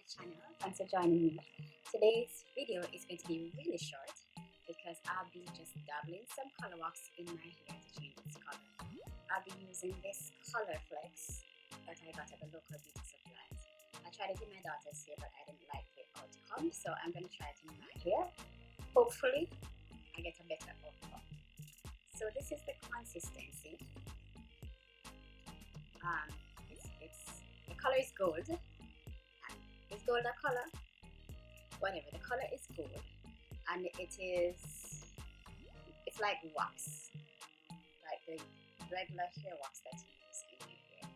channel. Thanks for joining me. Today's video is going to be really short because I'll be just dabbling some color wax in my hair to change its color. I'll be using this Colorffect that I got at the local beauty supplies. I tried it in my daughter's hair but I didn't like the outcome, so I'm going to try it in my hair. Hopefully I get a better outcome. So this is the consistency. The color is gold. Is gold a color? Whatever, the color is gold, and it's like wax, like the regular hair wax that you use in your hair.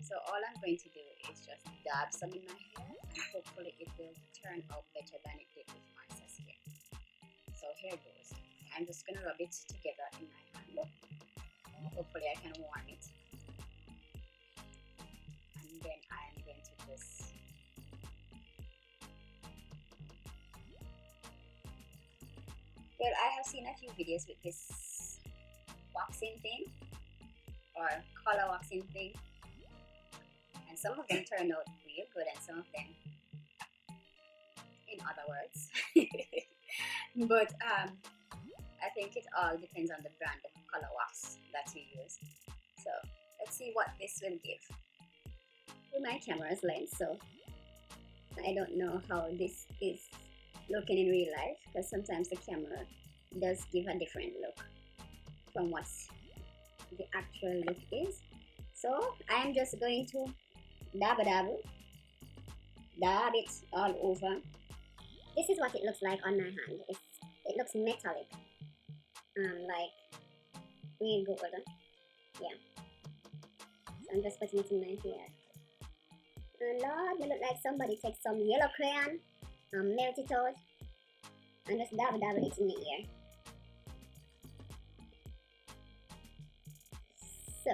So all I'm going to do is just dab some in my hair, and hopefully it will turn out better than it did with Marcia's hair. So here goes. I'm just gonna rub it together in my hand. Hopefully I can warm it, and then I'm going to just I have seen a few videos with this waxing thing or color waxing thing, and some of them turn out real good and some of them, in other words, but I think it all depends on the brand of color wax that you use. So let's see what this will give. My camera's lens, so I don't know how this is looking in real life, because sometimes the camera does give a different look from what the actual look is. So I am just going to dab it all over. This is what it looks like on my hand. It looks metallic, like real gold. Yeah. So I'm just putting it in my hair. And Lord, it looks like somebody takes some yellow crayon and melt it out and just dab it in the ear. So,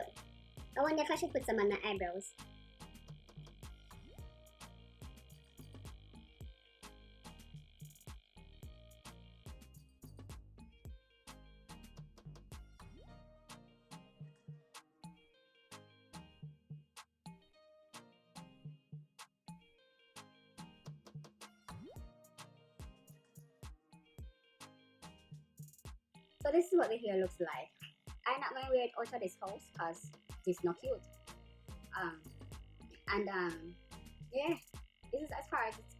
I wonder if I should put some on my eyebrows. So this is what the hair looks like. I'm not going to wear it out of this house because it's not cute. Yeah, this is as far as it's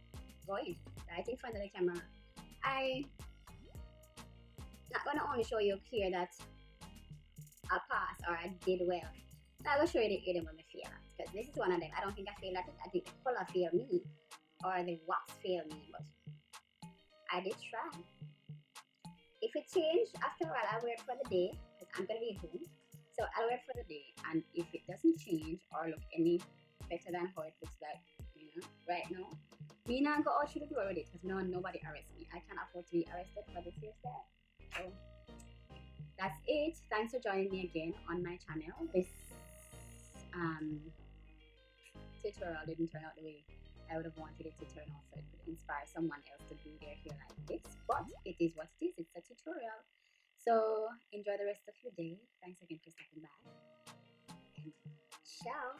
going. Right in front of the camera. I'm not going to only show you here that I passed or I did well. I'm going to show you the item when I feel that, because this is one of them. I don't think I feel like it. I think the color failed me or the wax failed me, but I did try. If it changed after a while, I'll wear it for the day because I'm going to be home. So I'll wear it for the day, and if it doesn't change or look any better than how it looks like, right now, me not go out through the door with it because nobody arrests me. I can't afford to be arrested for this hairstyle. So that's it. Thanks for joining me again on my channel. This tutorial didn't turn out the way I would have wanted it to turn out, so it could inspire someone else to do their hair like this, but it is what it is. It's a tutorial. So enjoy the rest of your day. Thanks again for stopping by, and ciao.